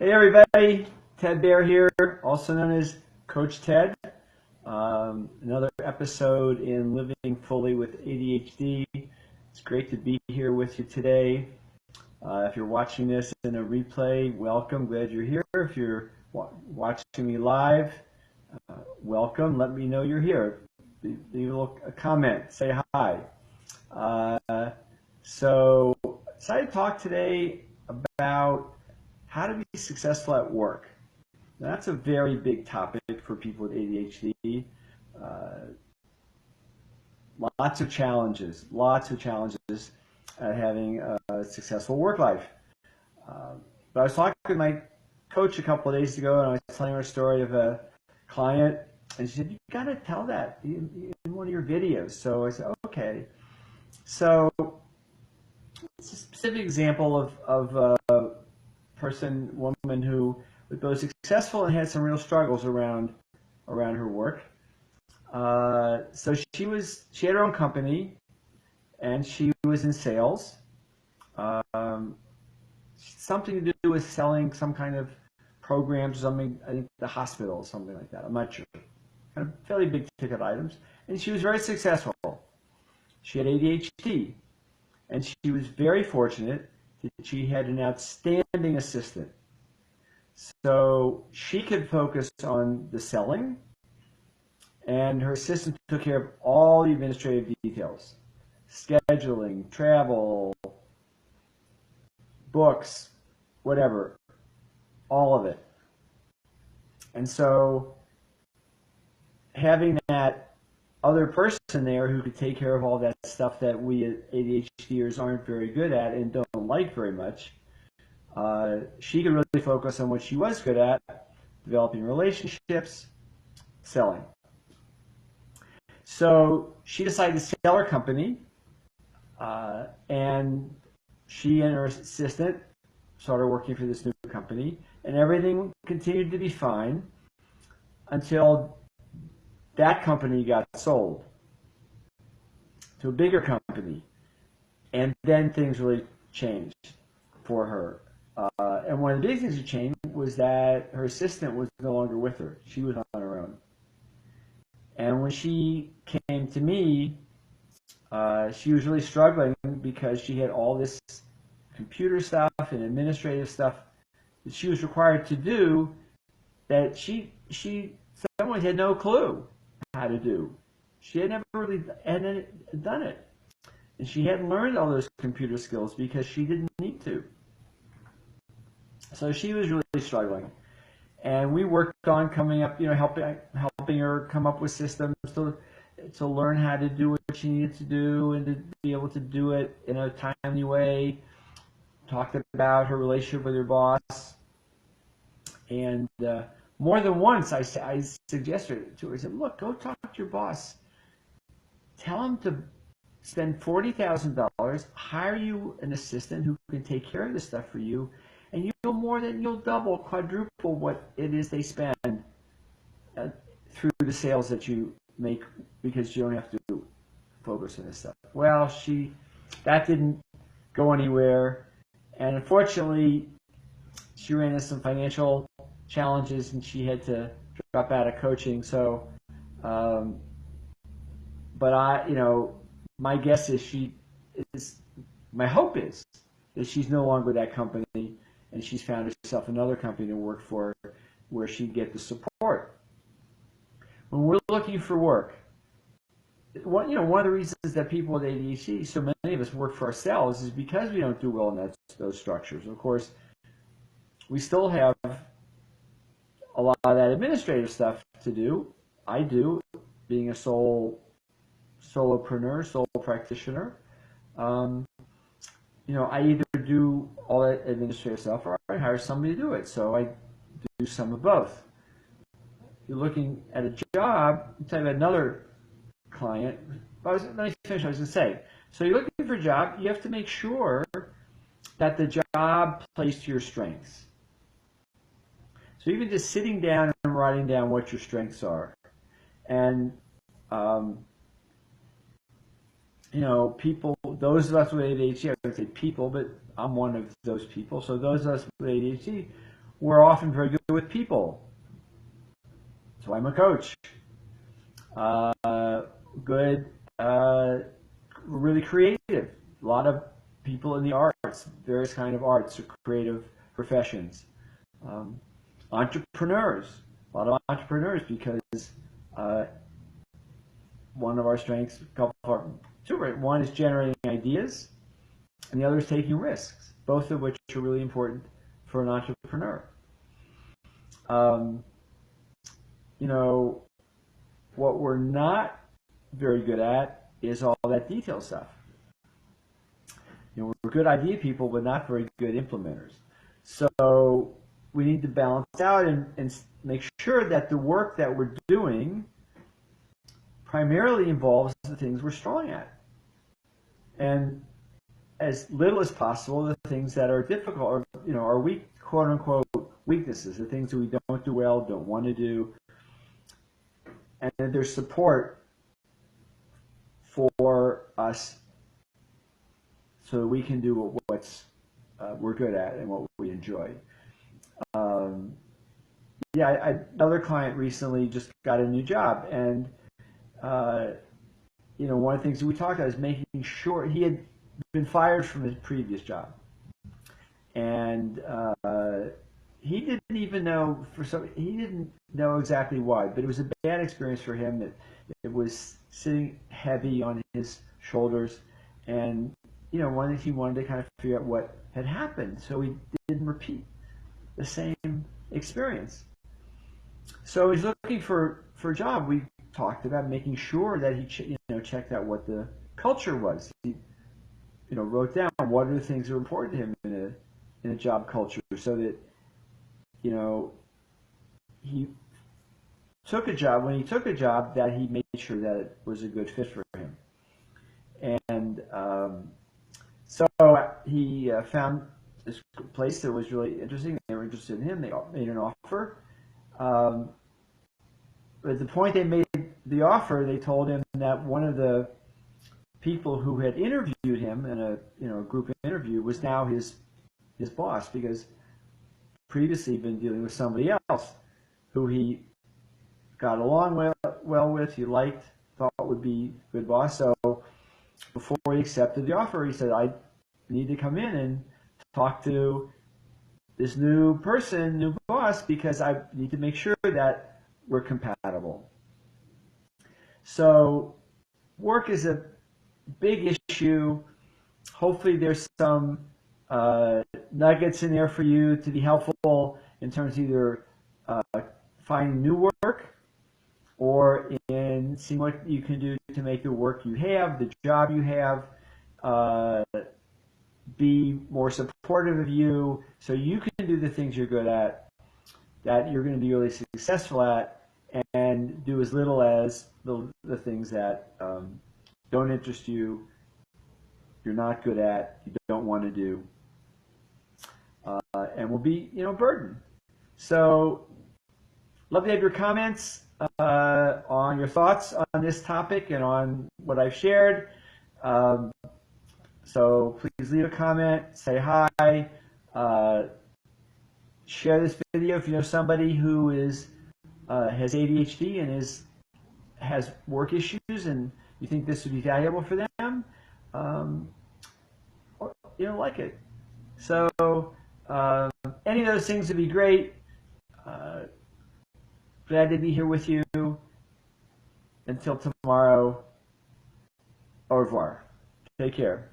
Hey everybody, Ted Bear here, also known as Coach Ted. Another episode in Living Fully with ADHD. It's great to be here with you today. If you're watching this in a replay, welcome, glad you're here. If you're watching me live, welcome, let me know you're here. Leave a comment, say hi. So decided to talk today about how to be successful at work. Now, that's a very big topic for people with ADHD. Lots of challenges at having a successful work life. But I was talking with my coach a couple of days ago, and I was telling her a story of a client, and she said, "You got to tell that in one of your videos." So I said, "Okay." So it's a specific example of a woman who was both successful and had some real struggles around her work. So she had her own company, and she was in sales. Something to do with selling some kind of programs, something, I think the hospital, something like that. I'm not sure. Kind of fairly big ticket items, and she was very successful. She had ADHD, and she was very fortunate that she had an outstanding assistant. So she could focus on the selling, and her assistant took care of all the administrative details, scheduling, travel, books, whatever, all of it. And so having that other person there who could take care of all that stuff that we ADHDers aren't very good at and don't like very much, she could really focus on what she was good at, developing relationships, selling. So she decided to sell her company, and she and her assistant started working for this new company, and everything continued to be fine until that company got sold to a bigger company, and then things really changed for her. And one of the big things that changed was that her assistant was no longer with her. She was on her own. And when she came to me, she was really struggling because she had all this computer stuff and administrative stuff that she was required to do that she someone had no clue how to do. She had never really done it. And she hadn't learned all those computer skills because she didn't need to. So she was really struggling. And we worked on coming up, helping her come up with systems to learn how to do what she needed to do and to be able to do it in a timely way. Talked about her relationship with her boss. And more than once, I suggested to her, I said, "Look, go talk to your boss. Tell him to spend $40,000, hire you an assistant who can take care of this stuff for you, and you'll double, quadruple what it is they spend through the sales that you make because you don't have to focus on this stuff." Well, that didn't go anywhere, and unfortunately, she ran into some financial challenges and she had to drop out of coaching. So, but my guess is my hope is that she's no longer with that company and she's found herself another company to work for where she'd get the support. When we're looking for work, one of the reasons that people with ADHD, so many of us work for ourselves, is because we don't do well in those structures. Of course, we still have a lot of that administrative stuff to do. I do, being a solopreneur, sole practitioner. I either do all that administrative stuff or I hire somebody to do it. So I do some of both. If you're looking at a job, I'll tell you about another client. Let me finish what I was going to say. So you're looking for a job, you have to make sure that the job plays to your strengths. So even just sitting down and writing down what your strengths are. And people, those of us with ADHD, I would say people, but I'm one of those people. So those of us with ADHD, We're often very good with people. So I'm a coach. Good, really creative. A lot of people in the arts, various kind of arts or creative professions. Entrepreneurs, a lot of entrepreneurs, because one of our strengths, one is generating ideas, and the other is taking risks, both of which are really important for an entrepreneur. You know, what we're not very good at is all that detail stuff. You know, we're good idea people, but not very good implementers. So we need to balance out and make sure that the work that we're doing primarily involves the things we're strong at. And as little as possible, the things that are difficult or, you know, are weak, quote unquote, weaknesses, the things that we don't do well, don't want to do. And there's support for us so that we can do what's we're good at and what we enjoy. Another client recently just got a new job, and you know, one of the things that we talked about is making sure he had been fired from his previous job, and he didn't even know he didn't know exactly why, but it was a bad experience for him. That it was sitting heavy on his shoulders, and you know, he wanted to kind of figure out what had happened, so he didn't repeat the same experience. So he's looking for a job. We talked about making sure that he checked out what the culture was. He wrote down what are the things that are important to him in a job culture, so that he took a job. When he took a job, that he made sure that it was a good fit for him. And so he found this place that was really interesting. They were interested in him. They made an offer. But at the point they made the offer, they told him that one of the people who had interviewed him in a group interview was now his boss, because previously he'd been dealing with somebody else who he got along well with, he liked, thought would be a good boss. So before he accepted the offer, he said, I need to come in and talk to this new boss, because I need to make sure that we're compatible. So work is a big issue. Hopefully there's some nuggets in there for you to be helpful in terms of either finding new work or in seeing what you can do to make the work you have, the job you have, be more supportive of you, so you can do the things you're good at, that you're going to be really successful at, and do as little as the things that don't interest you, you're not good at, you don't want to do, and will be burden. So love to have your comments on your thoughts on this topic and on what I've shared. So please leave a comment, say hi, share this video if you know somebody who has ADHD and has work issues, and you think this would be valuable for them. Like it. So any of those things would be great. Glad to be here with you. Until tomorrow, au revoir. Take care.